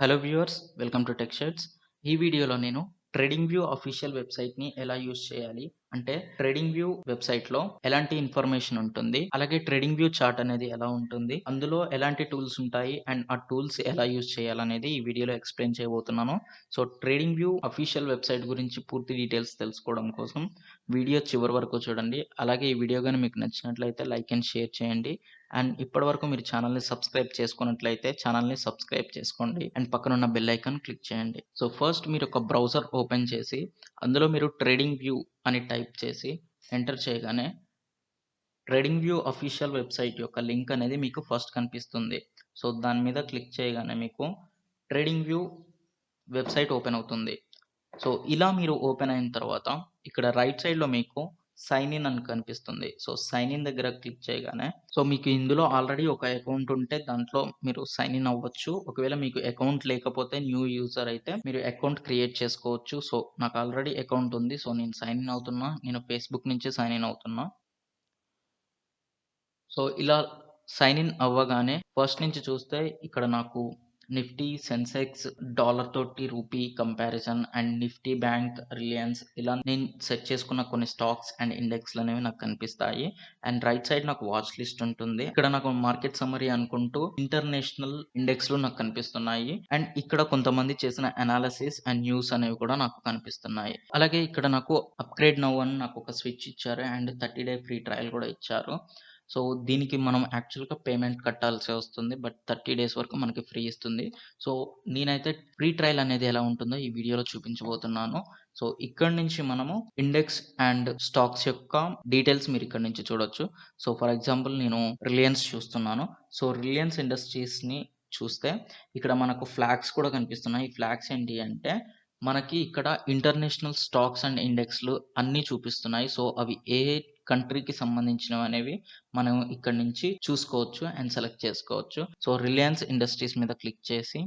Hello viewers, welcome to tech shirts. ఈ వీడియోలో నేను ట్రేడింగ్ వ్యూ అఫీషియల్ వెబ్‌సైట్‌ని ఎలా యూజ్ చేయాలి, అంటే ట్రేడింగ్ వ్యూ వెబ్‌సైట్‌లో ఎలాంటి ఇన్ఫర్మేషన్ ఉంటుంది, అలాగే ట్రేడింగ్ వ్యూ చార్ట్ అనేది ఎలా ఉంటుంది, అందులో ఎలాంటి టూల్స్ ఉంటాయి అండ్ ఆ టూల్స్ ఎలా యూజ్ చేయాలనేది ఈ వీడియోలో ఎక్స్‌ప్లెయిన్ చేయబోతున్నాను. So, trading view official website గురించి పూర్తి డీటెయిల్స్ తెలుసుకోవడం కోసం వీడియో చివరి వరకు చూడండి. అలాగే ఈ వీడియో గాని మీకు నచ్చినట్లయితే లైక్ అండ్ షేర్ చేయండి. అండ్ ఇప్పటివరకు మీరు ఛానల్‌ని సబ్స్క్రైబ్ చేసుకున్నట్లయితే ఛానల్‌ని సబ్స్క్రైబ్ చేసుకోండి. అండ్ పక్కనున్న బెల్ ఐకాన్ క్లిక్ చేయండి. సో, ఫస్ట్ మీరు ఒక బ్రౌజర్ ఓపెన్ చేసి, అందులో మీరు ట్రేడింగ్ వ్యూ అని టైప్ చేసి ఎంటర్ చేయగానే ట్రేడింగ్ వ్యూ అఫీషియల్ వెబ్‌సైట్ యొక్క లింక్ అనేది మీకు ఫస్ట్ కనిపిస్తుంది. సో, దాని మీద క్లిక్ చేయగానే మీకు ట్రేడింగ్ వ్యూ వెబ్‌సైట్ ఓపెన్ అవుతుంది. సో, ఇలా మీరు ఓపెన్ అయిన తర్వాత ఇక్కడ రైట్ సైడ్‌లో మీకు సైన్ ఇన్ అని కనిపిస్తుంది. సో, సైన్ ఇన్ దగ్గర క్లిక్ చేయగానే మీకు ఇందులో ఆల్రెడీ ఒక అకౌంట్ ఉంటే దాంట్లో మీరు సైన్ ఇన్ అవ్వచ్చు. ఒకవేళ మీకు అకౌంట్ లేకపోతే న్యూ యూజర్ అయితే మీరు అకౌంట్ క్రియేట్ చేసుకోవచ్చు. సో, నాకు ఆల్రెడీ అకౌంట్ ఉంది. సో, నేను సైన్ ఇన్ అవుతున్నా. నేను ఫేస్‌బుక్ నుంచి సైన్ ఇన్ అవుతున్నా. సో, ఇలా సైన్ ఇన్ అవ్వగానే ఫస్ట్ నుంచి చూస్తే ఇక్కడ నాకు నిఫ్టీ, సెన్సెక్స్, డాలర్ తోటి rupee comparison and Nifty bank, Reliance ఇలా నేను సెట్ చేసుకున్న కొన్ని స్టాక్స్ అండ్ ఇండెక్స్‌లనేవి నాకు కనిపిస్తాయి. అండ్ రైట్ సైడ్ నాకు వాచ్ లిస్ట్ ఉంటుంది. ఇక్కడ నాకు మార్కెట్ సమ్మరీ అనుకుంటూ ఇంటర్నేషనల్ ఇండెక్స్‌లు నాకు కనిపిస్తున్నాయి. అండ్ ఇక్కడ కొంతమంది చేసిన అనాలిసిస్ అండ్ న్యూస్ అనేవి కూడా నాకు కనిపిస్తున్నాయి. అలాగే ఇక్కడ నాకు అప్‌గ్రేడ్ నౌ అని నాకు ఒక స్విచ్ ఇచ్చారు. అండ్ 30 డే ఫ్రీ ట్రయల్ కూడా ఇచ్చారు. సో, దీనికి మనం యాక్చువల్‌గా పేమెంట్ కట్టాల్సి వస్తుంది. బట్ 30 డేస్ వరకు మనకి ఫ్రీ ఇస్తుంది. సో, నేనైతే ఫ్రీ ట్రయల్ అనేది ఎలా ఉంటుందో ఈ వీడియోలో చూపించబోతున్నాను. సో, ఇక్కడి నుంచి మనము ఇండెక్స్ అండ్ స్టాక్స్ యొక్క డీటెయిల్స్ మీరు ఇక్కడి నుంచి చూడొచ్చు. సో, ఫర్ ఎగ్జాంపుల్ నేను రిలయన్స్ చూస్తున్నాను. సో, రిలయన్స్ ఇండస్ట్రీస్‌ని చూస్తే ఇక్కడ మనకు ఫ్లాగ్స్ కూడా కనిపిస్తున్నాయి. ఈ ఫ్లాగ్స్ ఏంటి అంటే మనకి ఇక్కడ ఇంటర్నేషనల్ స్టాక్స్ అండ్ ఇండెక్స్‌లు అన్నీ చూపిస్తున్నాయి. సో, అవి ఏ కంట్రీకి సంబంధించినవనేవి మనం ఇక్కడి నుంచి చూసుకోవచ్చు అండ్ సెలెక్ట్ చేసుకోవచ్చు. సో, రిలయన్స్ ఇండస్ట్రీస్ మీద క్లిక్ చేసి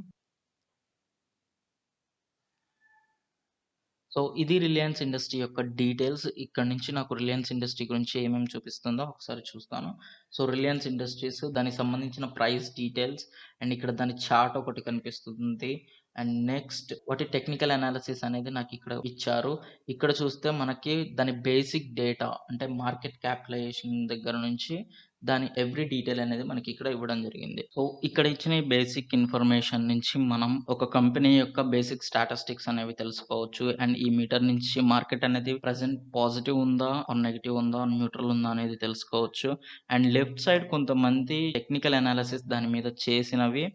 సో, ఇది రిలయన్స్ ఇండస్ట్రీ యొక్క డీటెయిల్స్. ఇక్కడి నుంచి నాకు రిలయన్స్ ఇండస్ట్రీ గురించి ఏమేమి చూపిస్తుందో ఒకసారి చూస్తాను. సో, రిలయన్స్ ఇండస్ట్రీస్ దానికి సంబంధించిన ప్రైస్ డీటెయిల్స్ అండ్ ఇక్కడ దాని చార్ట్ ఒకటి కనిపిస్తుంది. అండ్ నెక్స్ట్ వాటి టెక్నికల్ అనాలిసిస్ అనేది నాకిక్కడ ఇచ్చారు. ఇక్కడ చూస్తే మనకి దాని బేసిక్ డేటా అంటే మార్కెట్ క్యాపిటలైజేషన్ దగ్గర నుంచి దాని ఎవ్రీ డీటెయిల్ అనేది మనకి ఇక్కడ ఇవ్వడం జరిగింది. సో, ఇక్కడ ఇచ్చిన ఈ బేసిక్ ఇన్ఫర్మేషన్ నుంచి మనం ఒక కంపెనీ యొక్క బేసిక్ స్టాటిస్టిక్స్ అనేవి తెలుసుకోవచ్చు. అండ్ ఈ మీటర్ నుంచి మార్కెట్ అనేది ప్రెజెంట్ పాజిటివ్ ఉందా? ఆర్ నెగెటివ్ ఉందా? న్యూట్రల్ ఉందా? అనేది తెలుసుకోవచ్చు. అండ్ లెఫ్ట్ సైడ్ కొంతమంది టెక్నికల్ అనాలిసిస్ దాని మీద చేసినవి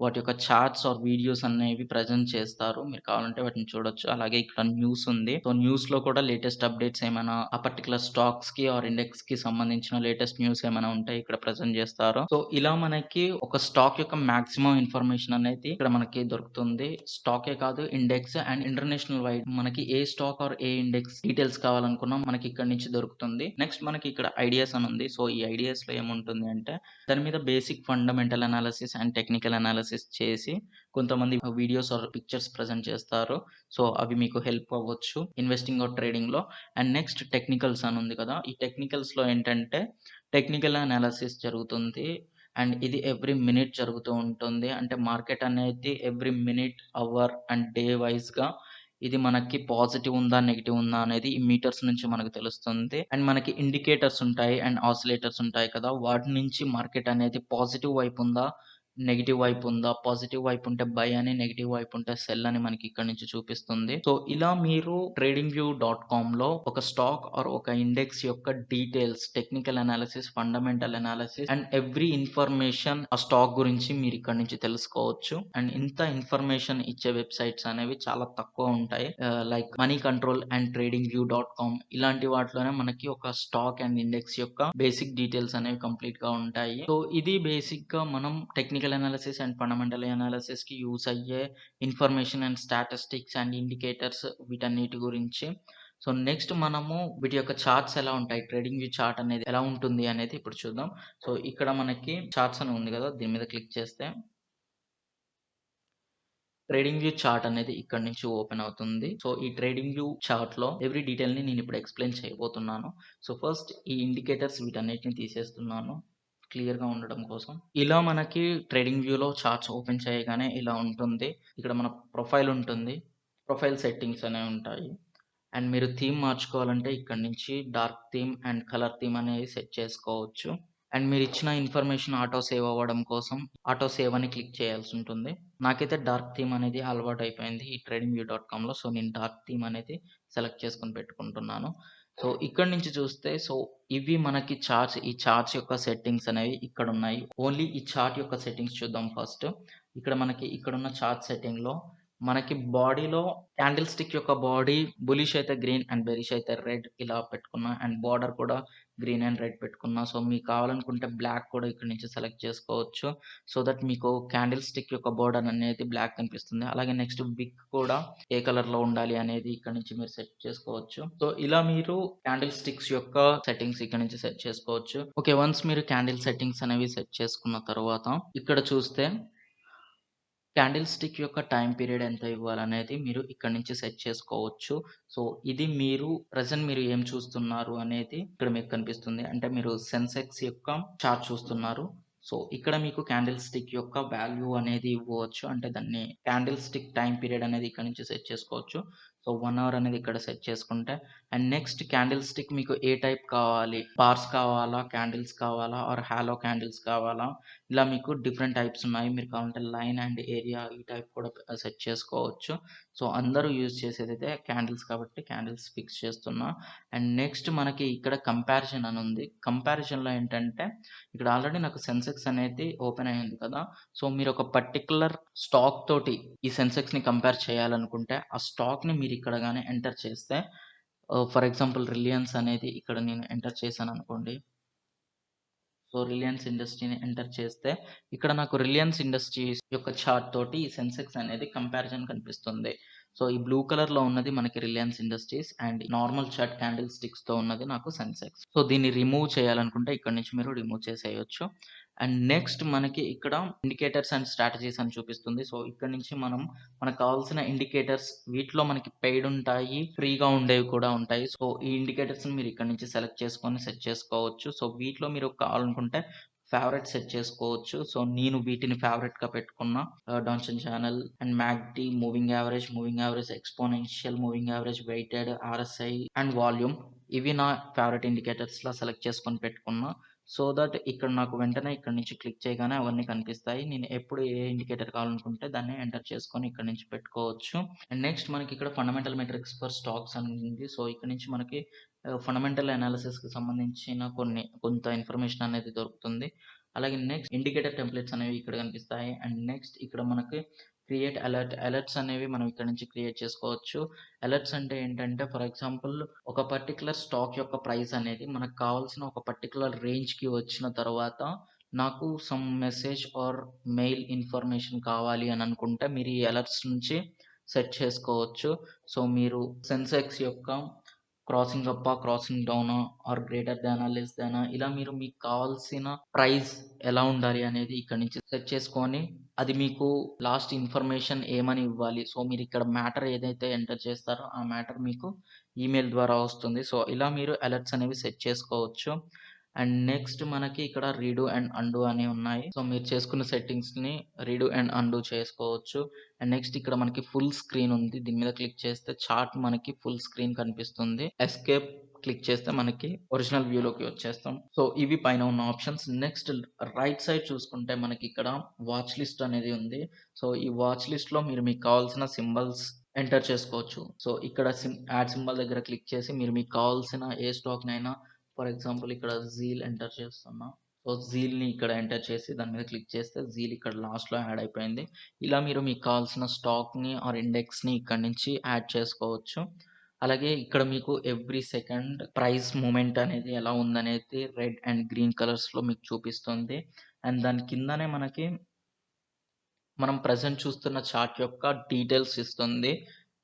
వాటి యొక్క చార్ట్స్ ఆర్ వీడియోస్ అనేవి ప్రెజెంట్ చేస్తారు. మీరు కావాలంటే వాటిని చూడొచ్చు. అలాగే ఇక్కడ న్యూస్ ఉంది. సో, న్యూస్‌లో కూడా లేటెస్ట్ అప్డేట్స్ ఏమైనా ఆ పర్టిక్యులర్ స్టాక్స్‌కి ఆర్ ఇండెక్స్‌కి సంబంధించిన లేటెస్ట్ న్యూస్ ఏమైనా ఉంటే ఇక్కడ ప్రెజెంట్ చేస్తారు. సో, ఇలా మనకి ఒక స్టాక్ యొక్క మాక్సిమం ఇన్ఫర్మేషన్ అనేది ఇక్కడ మనకి దొరుకుతుంది. స్టాకే కాదు, ఇండెక్స్ అండ్ ఇంటర్నేషనల్ వైడ్ మనకి ఏ స్టాక్ ఆర్ ఏ ఇండెక్స్ డీటెయిల్స్ కావాలనుకున్నా మనకి ఇక్కడి నుంచి దొరుకుతుంది. నెక్స్ట్ మనకి ఇక్కడ ఐడియాస్ అని ఉంది. సో, ఈ ఐడియాస్‌లో ఏముంటుంది అంటే దాని మీద basic fundamental analysis and technical analysis చేసి కొంతమంది వీడియోస్ ఆర్ పిక్చర్స్ ప్రెజెంట్ చేస్తారు. సో, అవి మీకు హెల్ప్ అవ్వచ్చు ఇన్వెస్టింగ్ ఆర్ ట్రేడింగ్‌లో. అండ్ నెక్స్ట్ టెక్నికల్స్ అని ఉంది కదా! ఈ టెక్నికల్స్‌లో ఏంటంటే టెక్నికల్ అనాలిసిస్ జరుగుతుంది. అండ్ ఇది ఎవ్రీ మినిట్ జరుగుతూ ఉంటుంది. అంటే మార్కెట్ అనేది every minute, hour and day వైస్‌గా ఇది మనకి పాజిటివ్ ఉందా? నెగెటివ్ ఉందా? అనేది ఈ మీటర్స్ నుంచి మనకు తెలుస్తుంది. అండ్ మనకి ఇండికేటర్స్ ఉంటాయి. అండ్ ఆసిలేటర్స్ ఉంటాయి కదా! వాటి నుంచి మార్కెట్ అనేది పాజిటివ్ వైపు ఉందా? నెగెటివ్ వైపు ఉందా? పాజిటివ్ వైపు ఉంటే బై అని, నెగెటివ్ వైపు ఉంటే సెల్ అని మనకి ఇక్కడి నుంచి చూపిస్తుంది. సో, ఇలా మీరు tradingview.comలో ఒక స్టాక్ ఆర్ ఒక ఇండెక్స్ యొక్క details, technical analysis, fundamental analysis and every information ఆ స్టాక్ గురించి మీరు ఇక్కడి నుంచి తెలుసుకోవచ్చు. అండ్ ఇంత ఇన్ఫర్మేషన్ ఇచ్చే వెబ్‌సైట్స్ అనేవి చాలా తక్కువ ఉంటాయి. Like money control and tradingview.com ఇలాంటి వాటిలోనే మనకి ఒక స్టాక్ అండ్ ఇండెక్స్ యొక్క బేసిక్ డీటెయిల్స్ అనేవి కంప్లీట్‌గా ఉంటాయి. సో, ఇది బేసిక్‌గా మనం టెక్నికల్ అనాలిసిస్ అండ్ ఫండమెంటల్ అనాలిసిస్‌కి యూజ్ అయ్యే information and statistics and indicators వీటన్నిటి గురించి. సో, నెక్స్ట్ మనము వీటి యొక్క చార్ట్స్ ఎలా ఉంటాయి? ట్రేడింగ్ వ్యూ చార్ట్ అనేది ఎలా ఉంటుంది అనేది ఇప్పుడు చూద్దాం. సో, ఇక్కడ మనకి చార్ట్స్ అని ఉంది కదా! దీని మీద క్లిక్ చేస్తే ట్రేడింగ్ వ్యూ చార్ట్ అనేది ఇక్కడి నుంచి ఓపెన్ అవుతుంది. సో, ఈ ట్రేడింగ్ వ్యూ చార్ట్‌లో ఎవ్రీ డీటెయిల్‌ని నేను ఇప్పుడు ఎక్స్‌ప్లెయిన్ చేయబోతున్నాను. సో, ఫస్ట్ ఈ ఇండికేటర్స్ వీటన్నిటిని తీసేస్తున్నాను. క్లియర్‌గా ఉండడం కోసం. ఇలా మనకి ట్రేడింగ్ వ్యూలో చార్ట్స్ ఓపెన్ చేయగానే ఇలా ఉంటుంది. ఇక్కడ మన ప్రొఫైల్ ఉంటుంది. ప్రొఫైల్ సెట్టింగ్స్ అనేవి ఉంటాయి. అండ్ మీరు థీమ్ మార్చుకోవాలంటే ఇక్కడి నుంచి dark theme and colour theme అనేవి సెట్ చేసుకోవచ్చు. అండ్ మీరిచ్చిన ఇన్ఫర్మేషన్ ఆటో సేవ్ అవ్వడం కోసం ఆటో సేవ్ అని క్లిక్ చేయాల్సుంటుంది. నాకైతే డార్క్ థీమ్ అనేది అలవాటయిపోయింది ఈ tradingview.comలో. సో, నేను డార్క్ థీమ్ అనేది సెలెక్ట్ చేసుకొని పెట్టుకుంటున్నాను. సో, ఇక్కడి నుంచి చూస్తే ఇవి మనకి చార్ట్స్ ఈ చార్ట్స్ యొక్క సెట్టింగ్స్ అనేవి ఇక్కడున్నాయి. ఓన్లీ ఈ చార్ట్ యొక్క సెట్టింగ్స్ చూద్దాం ఫస్ట్. ఇక్కడ మనకి ఇక్కడున్న చార్ట్ సెట్టింగ్‌లో మనకి బాడీలో క్యాండిల్ స్టిక్ యొక్క బాడీ బులిష్ అయితే గ్రీన్ అండ్ బెరిష్ అయితే రెడ్ ఇలా పెట్టుకున్నా. అండ్ బార్డర్ కూడా గ్రీన్ అండ్ రెడ్ పెట్టుకున్నా. సో, మీకు కావాలనుకుంటే బ్లాక్ కూడా ఇక్కడి నుంచి సెలెక్ట్ చేసుకోవచ్చు. సో దట్ మీకు క్యాండిల్ స్టిక్ యొక్క బోర్డర్ అనేది బ్లాక్ కనిపిస్తుంది. అలాగే నెక్స్ట్ విక్ కూడా ఏ కలర్‌లో ఉండాలి అనేది ఇక్కడి నుంచి మీరు సెట్ చేసుకోవచ్చు. సో, ఇలా మీరు క్యాండిల్ స్టిక్స్ యొక్క సెట్టింగ్స్ ఇక్కడి నుంచి సెట్ చేసుకోవచ్చు. ఓకే. వన్స్ మీరు క్యాండిల్ సెట్టింగ్స్ అనేవి సెట్ చేసుకున్న తరువాత ఇక్కడ చూస్తే క్యాండిల్ స్టిక్ యొక్క టైమ్ పీరియడ్ ఎంత ఇవ్వాలనేది మీరు ఇక్కడి నుంచి సెట్ చేసుకోవచ్చు. సో, ఇది మీరు ప్రెజెంట్ మీరు ఏం చూస్తున్నారు అనేది ఇక్కడ మీకు కనిపిస్తుంది. అంటే మీరు సెన్సెక్స్ యొక్క చార్ట్ చూస్తున్నారు. సో, ఇక్కడ మీకు క్యాండిల్ స్టిక్ యొక్క వాల్యూ అనేది ఇవ్వవచ్చు. అంటే దాన్ని క్యాండిల్ స్టిక్ టైమ్ పీరియడ్ అనేది ఇక్కడ నుంచి సెట్ చేసుకోవచ్చు. సో, 1 అవర్ అనేది ఇక్కడ సెట్ చేసుకుంటే అండ్ నెక్స్ట్ క్యాండిల్ స్టిక్ మీకు ఏ టైప్ కావాలి? బార్స్ కావాలా? క్యాండిల్స్ కావాలా? ఆర్ హాలో క్యాండిల్స్ కావాలా? ఇలా మీకు డిఫరెంట్ టైప్స్ ఉన్నాయి. మీరు కావాలంటే లైన్ అండ్ ఏరియా ఈ టైప్ కూడా సెట్ చేసుకోవచ్చు. సో, అందరూ యూజ్ చేసేదైతే క్యాండిల్స్ కాబట్టి క్యాండిల్స్ ఫిక్స్ చేస్తున్నా. అండ్ నెక్స్ట్ మనకి ఇక్కడ కంపారిజన్ అని ఉంది. కంపారిజన్‌లో ఏంటంటే ఇక్కడ ఆల్రెడీ నాకు సెన్సెక్స్ అనేది ఓపెన్ అయ్యింది కదా! సో, మీరు ఒక పర్టిక్యులర్ స్టాక్ తోటి ఈ సెన్సెక్స్‌ని కంపేర్ చేయాలనుకుంటే ఆ స్టాక్‌ని మీరు ఇక్కడ గాని ఎంటర్ చేస్తే ఫర్ ఎగ్జాంపుల్ రిలయన్స్ అనేది ఇక్కడ నేను ఎంటర్ చేశాననుకోండి. సో, రిలయన్స్ ఇండస్ట్రీని ఎంటర్ చేస్తే, ఇక్కడ నాకు రిలయన్స్ ఇండస్ట్రీస్ యొక్క చార్ట్ తోటి ఈ సెన్సెక్స్ అనేది కంపారిజన్ కనిపిస్తుంది. సో, ఈ బ్లూ కలర్‌లో ఉన్నది మనకి Reliance Industries and normal chart candle స్టిక్స్‌తో ఉన్నది నాకు సెన్సెక్స్. సో, దీన్ని రిమూవ్ చేయాలనుకుంటే ఇక్కడి నుంచి మీరు రిమూవ్ చేసేయొచ్చు. అండ్ నెక్స్ట్ మనకి ఇక్కడ ఇండికేటర్స్ అండ్ స్ట్రాటజీస్ అని చూపిస్తుంది. సో, ఇక్కడి నుంచి మనం మనకు కావాల్సిన ఇండికేటర్స్ వీటిలో మనకి పెయిడ్ ఉంటాయి. ఫ్రీగా ఉండేవి కూడా ఉంటాయి. సో, ఈ ఇండికేటర్స్‌ని మీరు ఇక్కడి నుంచి సెలెక్ట్ చేసుకొని సెట్ చేసుకోవచ్చు. సో, వీటిలో మీరు కావాలనుకుంటే ఫేవరెట్ సెట్ చేసుకోవచ్చు. సో, నేను వీటిని ఫేవరెట్‌గా పెట్టుకున్నా. Donchian channel and MACD, moving average, exponential moving average, weighted, RSI and volume ఇవి నా ఫేవరెట్ ఇండికేటర్స్‌లా సెలెక్ట్ చేసుకొని పెట్టుకున్నా. సో దట్ ఇక్కడ నాకు వెంటనే ఇక్కడి నుంచి క్లిక్ చేయగానే అవన్నీ కనిపిస్తాయి. నేను ఎప్పుడు ఏ ఇండికేటర్ కావాలనుకుంటే దాన్ని ఎంటర్ చేసుకొని ఇక్కడి నుంచి పెట్టుకోవచ్చు. అండ్ నెక్స్ట్ మనకి ఇక్కడ ఫండమెంటల్ మెట్రిక్స్ ఫర్ స్టాక్స్ అని ఉంది. సో, ఇక్కడ నుంచి మనకి ఫండమెంటల్ అనాలిసిస్‌కి సంబంధించిన కొంత ఇన్ఫర్మేషన్ అనేది దొరుకుతుంది. అలాగే నెక్స్ట్ ఇండికేటర్ టెంప్లేట్స్ అనేవి ఇక్కడ కనిపిస్తాయి. అండ్ నెక్స్ట్ ఇక్కడ మనకి క్రియేట్ అలర్ట్స్ అనేవి మనం ఇక్కడ నుంచి క్రియేట్ చేసుకోవచ్చు. అలర్ట్స్ అంటే ఏంటంటే ఫర్ ఎగ్జాంపుల్ ఒక పర్టిక్యులర్ స్టాక్ యొక్క ప్రైస్ అనేది మనకు కావాల్సిన ఒక పర్టిక్యులర్ రేంజ్‌కి వచ్చిన తర్వాత నాకు some message or mail information కావాలి అని అనుకుంటే మీరు ఈ అలర్ట్స్ నుంచి సెట్ చేసుకోవచ్చు. సో, మీరు సెన్సెక్స్ యొక్క క్రాసింగ్ అప్పా, క్రాసింగ్ డౌనా ఆర్ గ్రేటర్ దానా, లెస్ దానా ఇలా మీరు మీకు కావాల్సిన ప్రైస్ ఎలా ఉండాలి అనేది ఇక్కడి నుంచి సెట్ చేసుకొని, అది మీకు లాస్ట్ ఇన్ఫర్మేషన్ ఏమని ఇవ్వాలి. సో, మీరిక్కడ మ్యాటర్ ఏదైతే ఎంటర్ చేస్తారో ఆ మ్యాటర్ మీకు ఈమెయిల్ ద్వారా వస్తుంది. సో, ఇలా మీరు అలర్ట్స్ అనేవి సెట్ చేసుకోవచ్చు. అండ్ నెక్స్ట్ మనకి ఇక్కడ రీడు అండ్ అండు అని ఉన్నాయి. సో, మీరు చేసుకున్న సెట్టింగ్స్‌ని రీడు అండ్ అండు చేసుకోవచ్చు. అండ్ నెక్స్ట్ ఇక్కడ మనకి ఫుల్ స్క్రీన్ ఉంది. దీని మీద క్లిక్ చేస్తే చార్ట్ మనకి ఫుల్ స్క్రీన్ కనిపిస్తుంది. ఎస్కేప్ క్లిక్ చేస్తే మనకి ఒరిజినల్ వ్యూలోకి వచ్చేస్తాం. సో, ఇవి పైన ఉన్న ఆప్షన్స్. నెక్స్ట్ రైట్ సైడ్ చూసుకుంటే మనకి ఇక్కడ వాచ్ లిస్ట్ అనేది ఉంది. సో, ఈ వాచ్ లిస్ట్‌లో మీరు మీకు కావాల్సిన సింబల్స్ ఎంటర్ చేసుకోవచ్చు. సో, ఇక్కడ యాడ్ సింబల్ దగ్గర క్లిక్ చేసి మీరు మీకు కావాల్సిన ఏ స్టాక్‌నైనా ఫర్ ఎగ్జాంపుల్ ఇక్కడ జీల్ ఎంటర్ చేస్తున్నా. సో, జీల్‌ని ఇక్కడ ఎంటర్ చేసి దాని మీద క్లిక్ చేస్తే జీల్ ఇక్కడ లాస్ట్‌లో యాడ్ అయిపోయింది. ఇలా మీరు మీకు కావాల్సిన స్టాక్‌ని ఆర్ ఇండెక్స్‌ని ఇక్కడి నుంచి యాడ్ చేసుకోవచ్చు. అలాగే ఇక్కడ మీకు ఎవ్రీ సెకండ్ ప్రైస్ మూవ్‌మెంట్ అనేది ఎలా ఉందనేది రెడ్ అండ్ గ్రీన్ కలర్స్‌లో మీకు చూపిస్తుంది. అండ్ దాని కిందనే మనకి మనం ప్రెజెంట్ చూస్తున్న చార్ట్ యొక్క డీటెయిల్స్ ఇస్తుంది.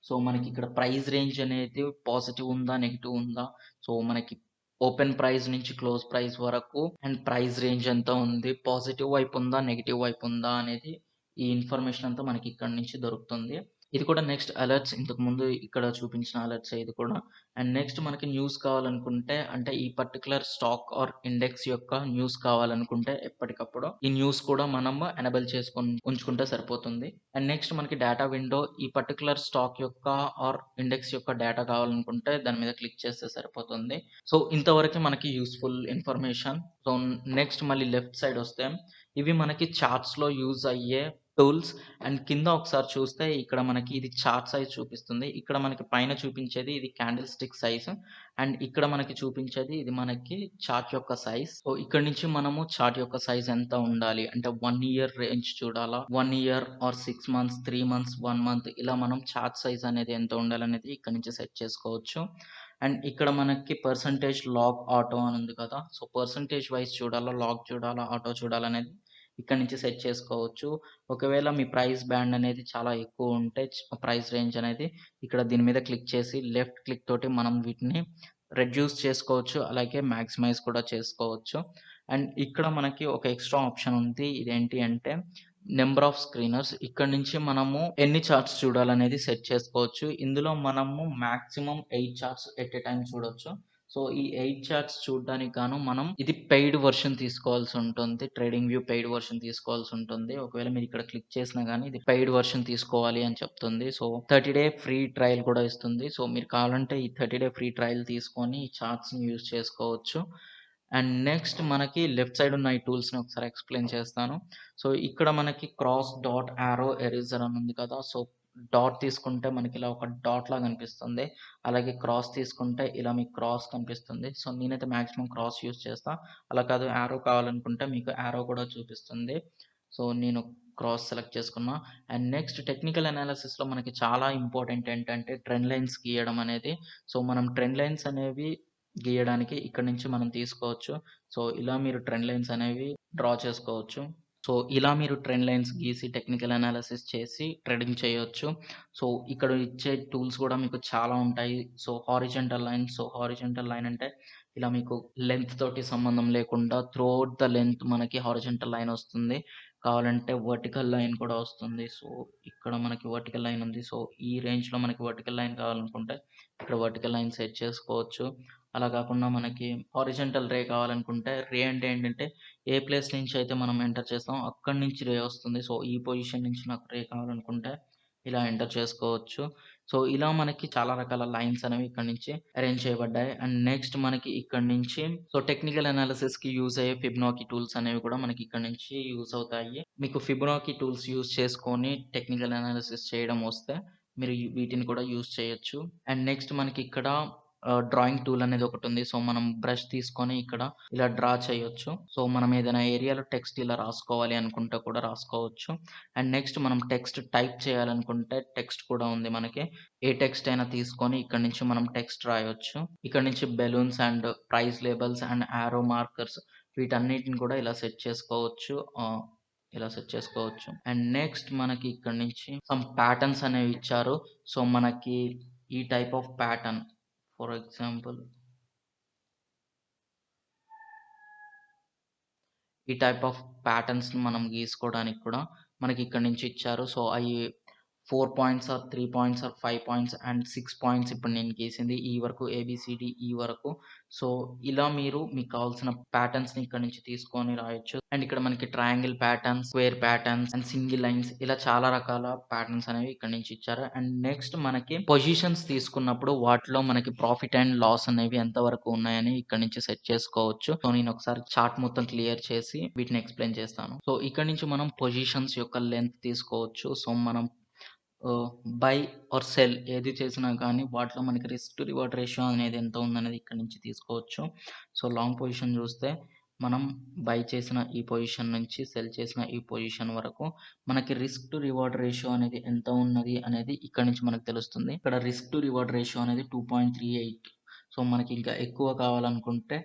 సో, మనకిక్కడ ప్రైస్ రేంజ్ అనేది పాజిటివ్ ఉందా? నెగెటివ్ ఉందా? సో, మనకి ఓపెన్ ప్రైస్ నుంచి క్లోజ్ ప్రైస్ వరకు అండ్ ప్రైస్ రేంజ్ ఎంత ఉంది? పాజిటివ్ వైపు ఉందా? నెగెటివ్ వైపు ఉందా? అనేది ఈ ఇన్ఫర్మేషన్ అంతా మనకి ఇక్కడి నుంచి దొరుకుతుంది. ఇది కూడా నెక్స్ట్ అలర్ట్స్ ఇంతకుముందు ఇక్కడ చూపించిన అలర్ట్సే ఇది కూడా. అండ్ నెక్స్ట్ మనకి న్యూస్ కావాలనుకుంటే అంటే ఈ పర్టిక్యులర్ స్టాక్ ఆర్ ఇండెక్స్ యొక్క న్యూస్ కావాలనుకుంటే ఎప్పటికప్పుడు ఈ న్యూస్ కూడా మనం ఎనేబుల్ చేసుకొని ఉంచుకుంటే సరిపోతుంది. అండ్ నెక్స్ట్ మనకి డేటా విండో ఈ పర్టిక్యులర్ స్టాక్ యొక్క ఆర్ ఇండెక్స్ యొక్క డేటా కావాలనుకుంటే దాని మీద క్లిక్ చేస్తే సరిపోతుంది. సో ఇంతవరకు మనకి యూస్‌ఫుల్ ఇన్ఫర్మేషన్. సో నెక్స్ట్ మళ్ళీ లెఫ్ట్ సైడ్ వస్తే ఇవి మనకి చార్ట్స్‌లో యూజ్ అయ్యే టూల్స్. అండ్ కింద ఒకసారి చూస్తే ఇక్కడ మనకి ఇది చార్ట్ సైజ్ చూపిస్తుంది. ఇక్కడ మనకి పైన చూపించేది ఇది క్యాండిల్ స్టిక్ సైజ్. అండ్ ఇక్కడ మనకి చూపించేది ఇది మనకి చార్ట్ యొక్క సైజ్. సో ఇక్కడ నుంచి మనము చార్ట్ యొక్క సైజ్ ఎంత ఉండాలి అంటే 1 ఇయర్ రేంజ్ చూడాలా? 1 year are 6 months, 3 months, 1 month ఇలా మనం చార్ట్ సైజ్ అనేది ఎంత ఉండాలనేది ఇక్కడ నుంచి సెట్ చేసుకోవచ్చు. అండ్ ఇక్కడ మనకి పర్సెంటేజ్ లాగ్ ఆటో అని ఉంది కదా! సో పర్సెంటేజ్ వైస్ చూడాలా? లాగ్ చూడాలా? ఆటో చూడాలనేది ఇక్కడ నుంచి సెట్ చేసుకోవచ్చు. ఒకవేళ మీ ప్రైస్ బ్యాండ్ అనేది చాలా ఎక్కువ ఉంటే ప్రైస్ రేంజ్ అనేది ఇక్కడ దీని మీద క్లిక్ చేసి లెఫ్ట్ క్లిక్ తోటి మనం వీటిని రెడ్యూస్ చేసుకోవచ్చు. అలాగే మాక్సిమైజ్ కూడా చేసుకోవచ్చు. అండ్ ఇక్కడ మనకి ఒక ఎక్స్‌ట్రా ఆప్షన్ ఉంది. ఇదేంటి అంటే నంబర్ ఆఫ్ స్క్రీనర్స్. ఇక్కడ నుంచి మనము ఎన్ని చార్ట్స్ చూడాలనేది సెట్ చేసుకోవచ్చు. ఇందులో మనము maximum 8 charts at a time చూడొచ్చు. సో, ఈ 8 చార్ట్స్ చూడ్డానికి గాను మనం ఇది పెయిడ్ వెర్షన్ తీసుకోవాల్సుంటుంది. ట్రేడింగ్ వ్యూ పెయిడ్ వెర్షన్ తీసుకోవాల్సుంటుంది. ఒకవేళ మీరిక్కడ క్లిక్ చేసినా గాని ఇది పెయిడ్ వెర్షన్ తీసుకోవాలి అని చెప్తుంది. సో, 30 డే ఫ్రీ ట్రయల్ కూడా ఇస్తుంది. సో, మీరు కావాలంటే ఈ 30 డే ఫ్రీ ట్రయల్ తీసుకొని ఈ చార్ట్స్‌ని యూజ్ చేసుకోవచ్చు. అండ్ నెక్స్ట్ మనకి లెఫ్ట్ సైడ్ ఉన్న ఈ టూల్స్‌ని ఒకసారి ఎక్స్‌ప్లెయిన్ చేస్తాను. సో, ఇక్కడ మనకి క్రాస్, డాట్, యారో, ఎరేజర్ అని ఉంది కదా! సో, డాట్ తీసుకుంటే మనకి ఇలా ఒక డాట్ లాగా కనిపిస్తుంది. అలాగే క్రాస్ తీసుకుంటే ఇలా మీకు క్రాస్ కనిపిస్తుంది. సో, నేనైతే మాక్సిమం క్రాస్ యూజ్ చేస్తా. అలా కాదు యారో కావాలనుకుంటే మీకు యారో కూడా చూపిస్తుంది. సో, నేను క్రాస్ సెలెక్ట్ చేసుకున్నా. అండ్ నెక్స్ట్ టెక్నికల్ అనాలిసిస్‌లో మనకి చాలా ఇంపార్టెంట్ ఏంటంటే ట్రెండ్ లైన్స్ గీయడం అనేది. సో, మనం ట్రెండ్ లైన్స్ అనేవి గీయడానికి ఇక్కడి నుంచి మనం తీసుకోవచ్చు. సో, ఇలా మీరు ట్రెండ్ లైన్స్ అనేవి డ్రా చేసుకోవచ్చు. సో, ఇలా మీరు ట్రెండ్ లైన్స్ గీసి టెక్నికల్ అనాలిసిస్ చేసి ట్రేడింగ్ చేయొచ్చు. సో, ఇక్కడ ఇచ్చే టూల్స్ గూడా మీకు చాలా ఉంటాయి. So, horizontal line. So, horizontal line అంటే ఇలా మీకు లెంత్ తోటి సంబంధం లేకుండా త్రూఅవుట్ ద లెంత్ మనకి హారిజాంటల్ లైన్ వస్తుంది. కావాలంటే వర్టికల్ లైన్ కూడా వస్తుంది. సో, ఇక్కడ మనకి వర్టికల్ లైన్ ఉంది. సో, ఈ రేంజ్‌లో మనకి వర్టికల్ లైన్ కావాలనుకుంటే ఇక్కడ వర్టికల్ లైన్ సెట్ చేసుకోవచ్చు. అలా కాకుండా మనకి హారిజాంటల్ రే కావాలనుకుంటే రే అంటే ఏంటంటే ఏ ప్లేస్ నుంచి అయితే మనం ఎంటర్ చేస్తామో అక్కడి నుంచి రే వస్తుంది. సో, ఈ పొజిషన్ నుంచి నాకు రే కావాలనుకుంటే ఇలా ఎంటర్ చేసుకోవచ్చు. సో, ఇలా మనకి చాలా రకాల లైన్స్ అనేవి ఇక్కడి నుంచి అరేంజ్ చేయబడ్డాయి. అండ్ నెక్స్ట్ మనకి ఇక్కడి నుంచి సో, టెక్నికల్ అనాలిసిస్‌కి యూజ్ అయ్యే ఫిబొనాకీ టూల్స్ అనేవి కూడా మనకి ఇక్కడి నుంచి యూజ్ అవుతాయి. మీకు ఫిబొనాకీ టూల్స్ యూజ్ చేసుకొని టెక్నికల్ అనాలిసిస్ చేయడం వస్తే మీరు వీటిని కూడా యూజ్ చేయొచ్చు. అండ్ నెక్స్ట్ మనకి ఇక్కడ డ్రాయింగ్ టూల్ అనేది ఒకటుంది. సో, మనం బ్రష్ తీసుకొని ఇక్కడ ఇలా డ్రా చేయొచ్చు. సో, మనం ఏదైనా ఏరియాలో టెక్స్ట్ ఇలా రాసుకోవాలి అనుకుంటే కూడా రాసుకోవచ్చు. అండ్ నెక్స్ట్ మనం టెక్స్ట్ టైప్ చేయాలనుకుంటే టెక్స్ట్ కూడా ఉంది మనకి. ఏ టెక్స్ట్ అయినా తీసుకొని ఇక్కడి నుంచి మనం టెక్స్ట్ రాయొచ్చు. ఇక్కడ నుంచి balloons and price labels and arrow markers వీటన్నిటిని కూడా ఇలా సెట్ చేసుకోవచ్చు. ఇలా సెట్ చేసుకోవచ్చు. అండ్ నెక్స్ట్ మనకి ఇక్కడి నుంచి సమ్ ప్యాటర్న్స్ అనేవి ఇచ్చారు. సో, మనకి ఈ type of pattern for example ఈ టైప్ ఆఫ్ ప్యాటర్న్స్‌ని మనం గీసుకోవడానికి కూడా మనకి ఇక్కడి నుంచి ఇచ్చారు. సో, అయి 4 points or 3 points or 5 points and 6 points ఇప్పుడు నేను గీసింది ఈ వరకు ఏబీసీడీ ఈ వరకు. సో, ఇలా మీరు మీకు కావాల్సిన ప్యాటర్న్స్‌ని ఇక్కడి నుంచి తీసుకొని రాయొచ్చు. అండ్ ఇక్కడ మనకి triangle patterns, square patterns and single lines ఇలా చాలా రకాల ప్యాటర్న్స్ అనేవి ఇక్కడి నుంచి ఇచ్చారు. అండ్ నెక్స్ట్ మనకి పొజిషన్స్ తీసుకున్నప్పుడు వాటిలో మనకి ప్రాఫిట్ అండ్ లాస్ అనేవి ఎంత వరకు ఉన్నాయని ఇక్కడి నుంచి సెట్ చేసుకోవచ్చు. సో, నేను ఒకసారి చార్ట్ మొత్తం క్లియర్ చేసి వీటిని ఎక్స్‌ప్లెయిన్ చేస్తాను. సో, ఇక్కడి నుంచి మనం పొజిషన్స్ యొక్క లెంత్ తీసుకోవచ్చు. సో, మనం బై ఆర్ సెల్ ఏది చేసినా కానీ వాటిలో మనకి రిస్క్ టు రివార్డ్ రేషియో అనేది ఎంత ఉందనేది ఇక్కడి నుంచి తీసుకోవచ్చు. సో, లాంగ్ పొజిషన్ చూస్తే మనం బై చేసిన ఈ పొజిషన్ నుంచి సెల్ చేసిన ఈ పొజిషన్ వరకు మనకి రిస్క్ టు రివార్డ్ రేషియో అనేది ఎంత ఉన్నది అనేది ఇక్కడి నుంచి మనకు తెలుస్తుంది. ఇక్కడ రిస్క్ టు రివార్డ్ రేషియో అనేది 2.38. సో, మనకి ఇంకా ఎక్కువ కావాలనుకుంటే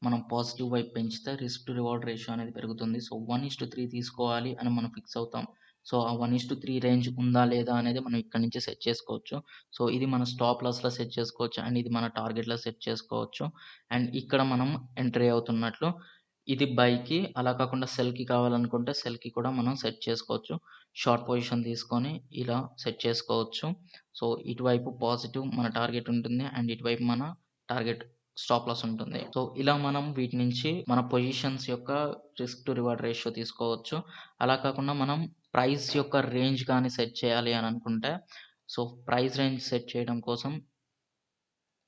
మనం పాజిటివ్ వైపు పెంచితే రిస్క్ టు రివార్డ్ రేషియో అనేది పెరుగుతుంది. సో, 1:3 తీసుకోవాలి అని మనం ఫిక్స్ అవుతాం. సో, ఆ 1:3 రేంజ్ ఉందా? లేదా? అనేది మనం ఇక్కడి నుంచి సెట్ చేసుకోవచ్చు. సో, ఇది మన స్టాప్ లాస్‌లో సెట్ చేసుకోవచ్చు. అండ్ ఇది మన టార్గెట్‌లో సెట్ చేసుకోవచ్చు. అండ్ ఇక్కడ మనం ఎంట్రీ అవుతున్నట్లు ఇది బైకి. అలా కాకుండా సెల్‌కి కావాలనుకుంటే సెల్‌కి కూడా మనం సెట్ చేసుకోవచ్చు. షార్ట్ పొజిషన్ తీసుకొని ఇలా సెట్ చేసుకోవచ్చు. సో, ఇటువైపు పాజిటివ్ మన టార్గెట్ ఉంటుంది. అండ్ ఇటువైపు మన టార్గెట్ స్టాప్ లాస్ ఉంటుంది. సో, ఇలా మనం వీటి నుంచి మన పొజిషన్స్ యొక్క రిస్క్ టు రివార్డ్ రేషియో తీసుకోవచ్చు. అలా కాకుండా మనం ప్రైస్ యొక్క రేంజ్ గాని సెట్ చేయాలి అని అనుకుంటే, సో, ప్రైస్ రేంజ్ సెట్ చేయడం కోసం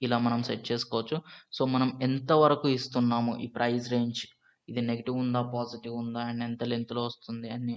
ఇలా మనం సెట్ చేసుకోవచ్చు. సో, మనం ఎంత వరకు ఇస్తున్నాము ఈ ప్రైస్ రేంజ్, ఇది నెగెటివ్ ఉందా? పాజిటివ్ ఉందా? అండ్ ఎంత లెంగ్త్‌లో వస్తుంది అని,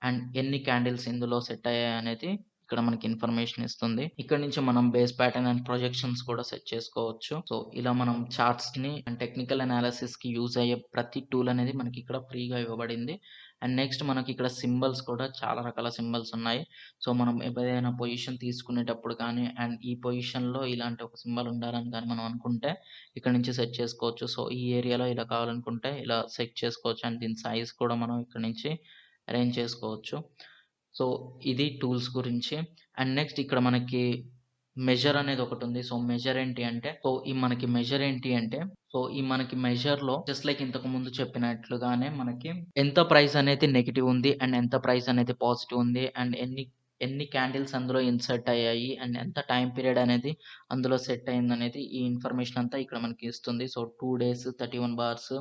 అండ్ ఎన్ని క్యాండిల్స్ ఇందులో సెట్ అయ్యాయనేది ఇక్కడ మనకి ఇన్ఫర్మేషన్ ఇస్తుంది. ఇక్కడ నుంచి మనం బేస్ ప్యాటర్న్ అండ్ ప్రొజెక్షన్స్ కూడా సెట్ చేసుకోవచ్చు. సో, ఇలా మనం చార్ట్స్‌ని అండ్ టెక్నికల్ అనాలిసిస్‌కి యూజ్ అయ్యే ప్రతి టూల్ అనేది మనకి ఇక్కడ ఫ్రీగా ఇవ్వబడింది. అండ్ నెక్స్ట్ మనకి ఇక్కడ సింబల్స్ కూడా చాలా రకాల సింబల్స్ ఉన్నాయి. సో, మనం ఏదైనా పొజిషన్ తీసుకునేటప్పుడు కానీ, అండ్ ఈ పొజిషన్‌లో ఇలాంటి ఒక సింబల్ ఉండాలని గాని మనం అనుకుంటే, ఇక్కడ నుంచి సెట్ చేసుకోవచ్చు. సో, ఈ ఏరియాలో ఇలా కావాలనుకుంటే ఇలా సెట్ చేసుకోవచ్చు. అండ్ దీని సైజ్ కూడా మనం ఇక్కడ నుంచి అరేంజ్ చేసుకోవచ్చు. సో, ఇది టూల్స్ గురించి. అండ్ నెక్స్ట్ ఇక్కడ మనకి మెజర్ అనేది ఒకటుంది. సో, మెజర్ ఏంటి అంటే, ఈ మనకి మెజర్‌లో జస్ట్ లైక్ ఇంతకు ముందు చెప్పినట్లుగానే మనకి ఎంత ప్రైస్ అనేది నెగెటివ్ ఉంది. అండ్ ఎంత ప్రైస్ అనేది పాజిటివ్ ఉంది. అండ్ ఎన్ని క్యాండిల్స్ అందులో ఇన్సర్ట్ అయ్యాయి. అండ్ ఎంత టైమ్ పీరియడ్ అనేది అందులో సెట్ అయిందనేది ఈ ఇన్ఫర్మేషన్ అంతా ఇక్కడ మనకి ఇస్తుంది. So, 2 days, 31 bars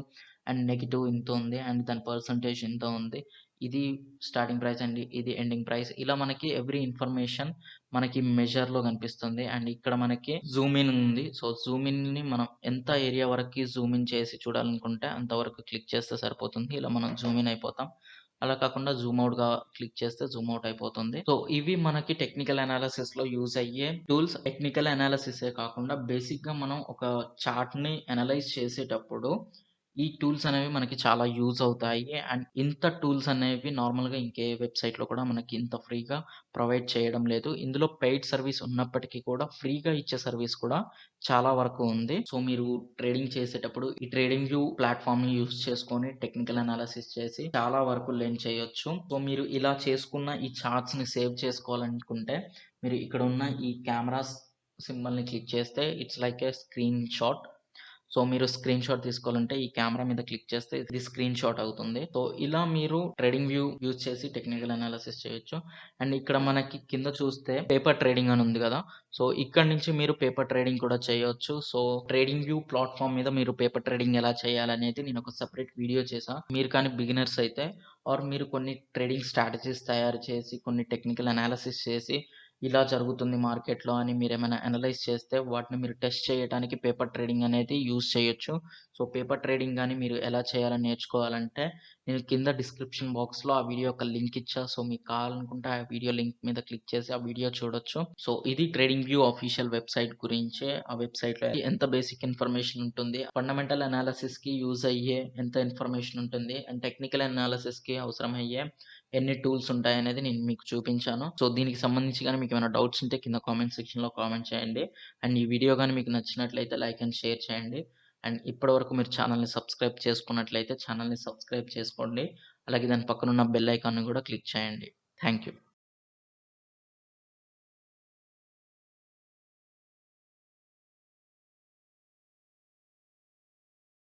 and negative ఇంత ఉంది. అండ్ దాని పర్సెంటేజ్ ఇంత ఉంది. ఇది స్టార్టింగ్ ప్రైస్ అండ్ ఇది ఎండింగ్ ప్రైస్. ఇలా మనకి ఎవ్రీ ఇన్ఫర్మేషన్ మనకి మెజర్‌లో కనిపిస్తుంది. అండ్ ఇక్కడ మనకి జూమ్ ఇన్ ఉంది. సో, జూమ్ ఇన్‌ని మనం ఎంత ఏరియా వరకి జూమ్ ఇన్ చేసి చూడాలనుకుంటే అంతవరకు క్లిక్ చేస్తే సరిపోతుంది. ఇలా మనం జూమ్ ఇన్ అయిపోతాం. అలా కాకుండా జూమ్ ఔట్‌గా క్లిక్ చేస్తే జూమ్ ఔట్ అయిపోతుంది. సో, ఇవి మనకి టెక్నికల్ అనాలిసిస్‌లో యూజ్ అయ్యే టూల్స్. టెక్నికల్ అనాలిసిసే కాకుండా బేసిక్‌గా మనం ఒక చార్ట్‌ని అనలైజ్ చేసేటప్పుడు ఈ టూల్స్ అనేవి మనకి చాలా యూజ్ అవుతాయి. అండ్ ఇంత టూల్స్ అనేవి నార్మల్‌గా ఇంకే వెబ్‌సైట్‌లో కూడా మనకి ఇంత ఫ్రీగా ప్రొవైడ్ చేయడం లేదు. ఇందులో పెయిడ్ సర్వీస్ ఉన్నప్పటికీ కూడా ఫ్రీగా ఇచ్చే సర్వీస్ కూడా చాలా వరకు ఉంది. సో, మీరు ట్రేడింగ్ చేసేటప్పుడు ఈ ట్రేడింగ్ వ్యూ ప్లాట్‌ఫార్మ్‌ని యూజ్ చేసుకొని టెక్నికల్ అనాలిసిస్ చేసి చాలా వరకు లెర్న్ చేయొచ్చు. సో, మీరు ఇలా చేసుకున్న ఈ చార్ట్స్‌ని సేవ్ చేసుకోవాలనుకుంటే మీరు ఇక్కడ ఉన్న ఈ కెమెరాస్ సింబల్‌ని క్లిక్ చేస్తే it's like a screen shot. So, మీరు స్క్రీన్ షాట్ తీసుకోవాలంటే ఈ కెమెరా మీద క్లిక్ చేస్తే ఇది స్క్రీన్ షాట్ అవుతుంది. సో, ఇలా మీరు ట్రేడింగ్ వ్యూ యూజ్ చేసి టెక్నికల్ అనాలిసిస్ చేయొచ్చు. అండ్ ఇక్కడ మనకి కింద చూస్తే పేపర్ ట్రేడింగ్ అని ఉంది గదా! సో, ఇక్కడ నుంచి మీరు పేపర్ ట్రేడింగ్ కూడా చేయొచ్చు. సో, ట్రేడింగ్ వ్యూ ప్లాట్‌ఫార్మ్ మీద మీరు పేపర్ ట్రేడింగ్ ఎలా చేయాలనేది నేను ఒక సెపరేట్ వీడియో చేశా. మీరు కానీ బిగినర్స్ అయితే మీరు కొన్ని ట్రేడింగ్ స్ట్రాటజీస్ తయారు చేసి, కొన్ని టెక్నికల్ అనాలిసిస్ చేసి ఇలా జరుగుతుంది మార్కెట్‌లో అని మీరేమైనా అనలైజ్ చేస్తే వాటిని మీరు టెస్ట్ చేయటానికి పేపర్ ట్రేడింగ్ అనేది యూజ్ చేయొచ్చు. సో, పేపర్ ట్రేడింగ్ గాని మీరు ఎలా చేయాలని నేర్చుకోవాలంటే నేను కింద డిస్క్రిప్షన్ బాక్స్‌లో ఆ వీడియో యొక్క లింక్ ఇచ్చా. సో, మీకు కావాలనుకుంటే ఆ వీడియో లింక్ మీద క్లిక్ చేసి ఆ వీడియో చూడొచ్చు. సో, ఇది ట్రేడింగ్ వ్యూ ఆఫీషియల్ వెబ్‌సైట్ గురించే. ఆ వెబ్‌సైట్‌లో ఎంత బేసిక్ ఇన్ఫర్మేషన్ ఉంటుంది, ఫండమెంటల్ అనాలిసిస్‌కి యూజ్ అయ్యే ఎంత ఇన్ఫర్మేషన్ ఉంటుంది, అండ్ టెక్నికల్ అనాలిసిస్‌కి అవసరమయ్యే ఎన్ని టూల్స్ ఉంటాయనేది నేను మీకు చూపించాను. సో, దీనికి సంబంధించి గాని మీకేమైనా డౌట్స్ ఉంటే కింద కామెంట్ సెక్షన్‌లో కామెంట్ చేయండి. అండ్ ఈ వీడియో గాని మీకు నచ్చినట్లయితే లైక్ అండ్ షేర్ చేయండి. అండ్ ఇప్పటివరకు మీరు ఛానెల్‌ని సబ్స్క్రైబ్ చేసుకున్నట్లయితే ఛానెల్‌ని సబ్స్క్రైబ్ చేసుకోండి. అలాగే దాని పక్కనున్న బెల్ ఐకాన్‌ని కూడా క్లిక్ చేయండి. Thank you.